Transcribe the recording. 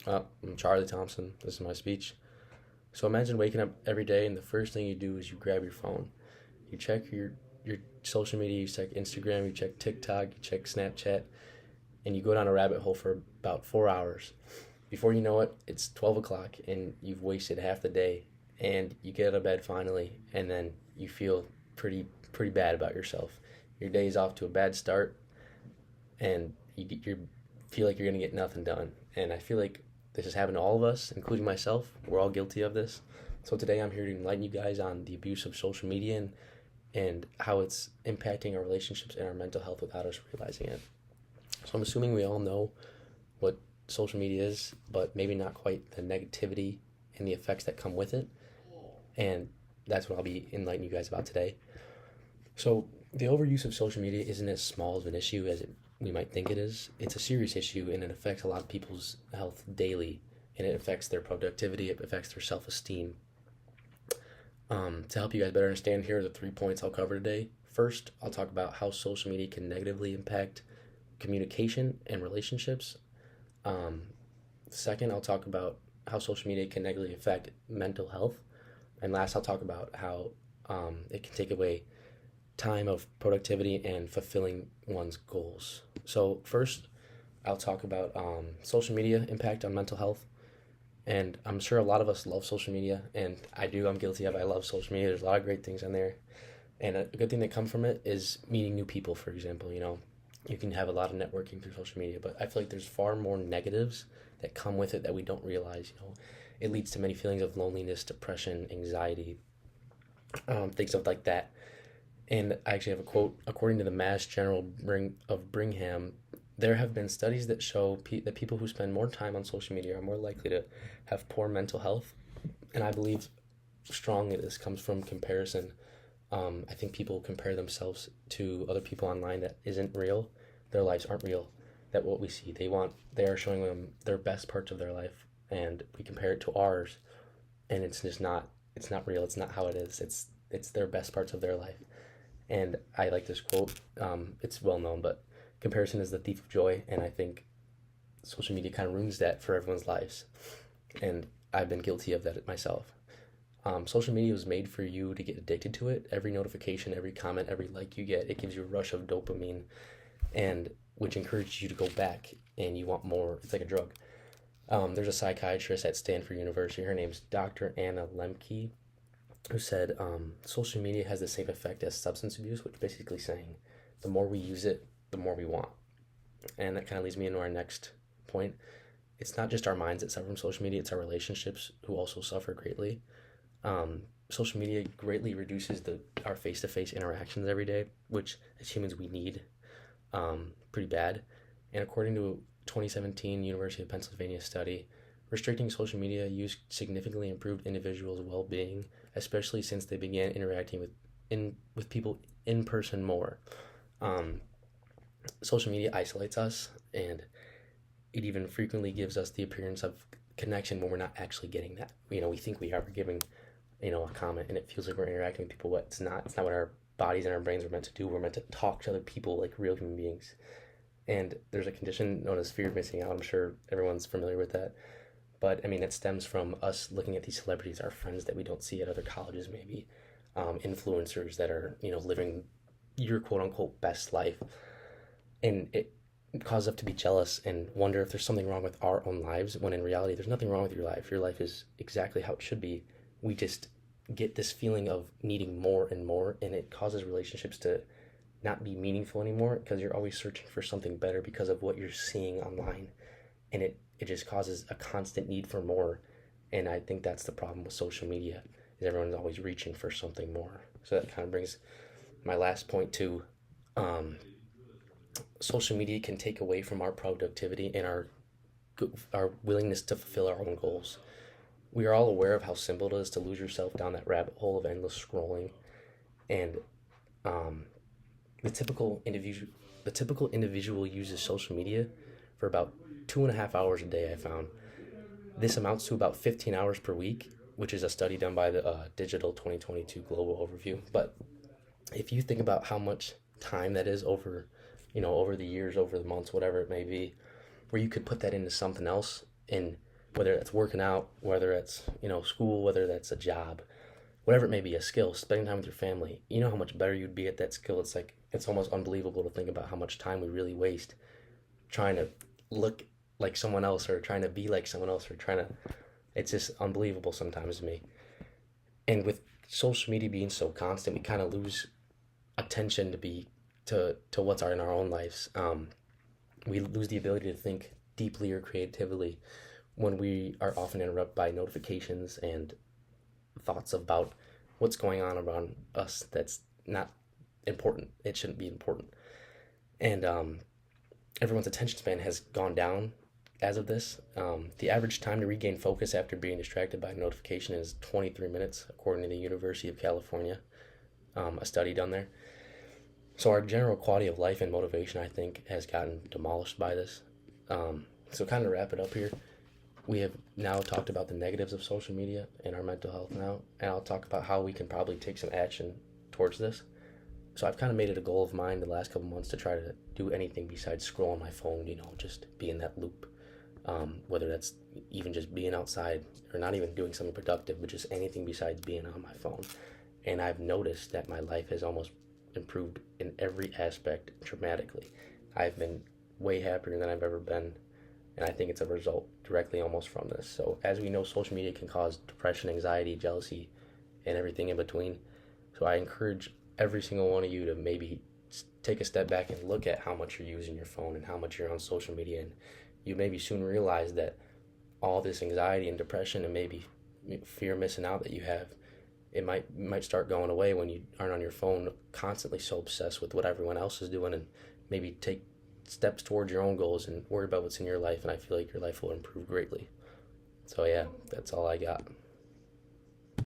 I'm Charlie Thompson. This is my speech. So imagine waking up every day and the first thing you do is you grab your phone. You check your social media, you check Instagram, you check TikTok, you check Snapchat, and you go down a rabbit hole for about 4 hours. Before you know it, it's 12 o'clock and you've wasted half the day and you get out of bed finally and then you feel pretty bad about yourself. Your day's off to a bad start and you feel like you're gonna get nothing done. And I feel like this has happened to all of us, including myself. We're all guilty of this. So today I'm here to enlighten you guys on the abuse of social media and how it's impacting our relationships and our mental health without us realizing it. So I'm assuming we all know what social media is, but maybe not quite the negativity and the effects that come with it. And that's what I'll be enlightening you guys about today. So the overuse of social media isn't as small of an issue as we might think it is. It's a serious issue and it affects a lot of people's health daily, and it affects their productivity, it affects their self-esteem. To help you guys better understand, here are the 3 points I'll cover today. First, I'll talk about how social media can negatively impact communication and relationships. Second, I'll talk about how social media can negatively affect mental health. And last, I'll talk about how it can take away time of productivity and fulfilling one's goals. So first, I'll talk about social media impact on mental health. And I'm sure a lot of us love social media, and I'm guilty of it. I love social media. There's a lot of great things on there. And a good thing that comes from it is meeting new people, for example. You can have a lot of networking through social media, but I feel like there's far more negatives that come with it that we don't realize. It leads to many feelings of loneliness, depression, anxiety, things like that. And I actually have a quote. According to the Mass General of Brigham, there have been studies that show that people who spend more time on social media are more likely to have poor mental health. And I believe strongly this comes from comparison. I think people compare themselves to other people online that isn't real. Their lives aren't real. That what we see, they are showing them their best parts of their life, and we compare it to ours, and it's just not. It's not real. It's not how it is. It's their best parts of their life. And I like this quote. It's well known, but comparison is the thief of joy, and I think social media kind of ruins that for everyone's lives. And I've been guilty of that myself. Social media was made for you to get addicted to it. Every notification, every comment, every like you get, it gives you a rush of dopamine, and which encourages you to go back and you want more. It's like a drug. There's a psychiatrist at Stanford University. Her name's Dr. Anna Lemke, who said social media has the same effect as substance abuse, which basically saying the more we use it, the more we want. And that kind of leads me into our next point. It's not just our minds that suffer from social media, it's our relationships who also suffer greatly. Social media greatly reduces our face-to-face interactions every day, which as humans we need pretty bad. And according to a 2017 University of Pennsylvania study, restricting social media use significantly improved individuals' well-being, especially since they began interacting with people in person more. Social media isolates us, and it even frequently gives us the appearance of connection when we're not actually getting that. We think we are giving, a comment, and it feels like we're interacting with people, but it's not. It's not what our bodies and our brains are meant to do. We're meant to talk to other people like real human beings. And there's a condition known as fear of missing out. I'm sure everyone's familiar with that. But, it stems from us looking at these celebrities, our friends that we don't see at other colleges maybe, influencers that are, living your quote-unquote best life. And it causes us to be jealous and wonder if there's something wrong with our own lives, when in reality, there's nothing wrong with your life. Your life is exactly how it should be. We just get this feeling of needing more and more, and it causes relationships to not be meaningful anymore because you're always searching for something better because of what you're seeing online. And it just causes a constant need for more. And I think that's the problem with social media, is everyone's always reaching for something more. So that kind of brings my last point to social media can take away from our productivity and our willingness to fulfill our own goals. We are all aware of how simple it is to lose yourself down that rabbit hole of endless scrolling, and the typical individual uses social media for about 2.5 hours a day. I found this amounts to about 15 hours per week, which is a study done by the Digital 2022 Global Overview. But if you think about how much time that is over the years, over the months, whatever it may be, where you could put that into something else and whether that's working out, whether it's, school, whether that's a job, whatever it may be, a skill, spending time with your family, you know how much better you'd be at that skill. It's like, it's almost unbelievable to think about how much time we really waste trying to look like someone else or trying to be like someone else or trying to, it's just unbelievable sometimes to me. And with social media being so constant, we kind of lose attention to what's in our own lives. We lose the ability to think deeply or creatively when we are often interrupted by notifications and thoughts about what's going on around us that's not important. It shouldn't be important. And everyone's attention span has gone down as of this. The average time to regain focus after being distracted by a notification is 23 minutes, according to the University of California, a study done there. So our general quality of life and motivation, I think, has gotten demolished by this. So kind of to wrap it up here, we have now talked about the negatives of social media and our mental health now, and I'll talk about how we can probably take some action towards this. So I've kind of made it a goal of mine the last couple months to try to do anything besides scroll on my phone, just be in that loop. Whether that's even just being outside or not even doing something productive, but just anything besides being on my phone. And I've noticed that my life has almost improved in every aspect dramatically. I've been way happier than I've ever been, and I think it's a result directly almost from this. So as we know, social media can cause depression, anxiety, jealousy, and everything in between. So I encourage every single one of you to maybe take a step back and look at how much you're using your phone and how much you're on social media, and you maybe soon realize that all this anxiety and depression and maybe fear of missing out that you have, it might start going away when you aren't on your phone constantly so obsessed with what everyone else is doing, and maybe take steps towards your own goals and worry about what's in your life, and I feel like your life will improve greatly. So yeah, that's all I got.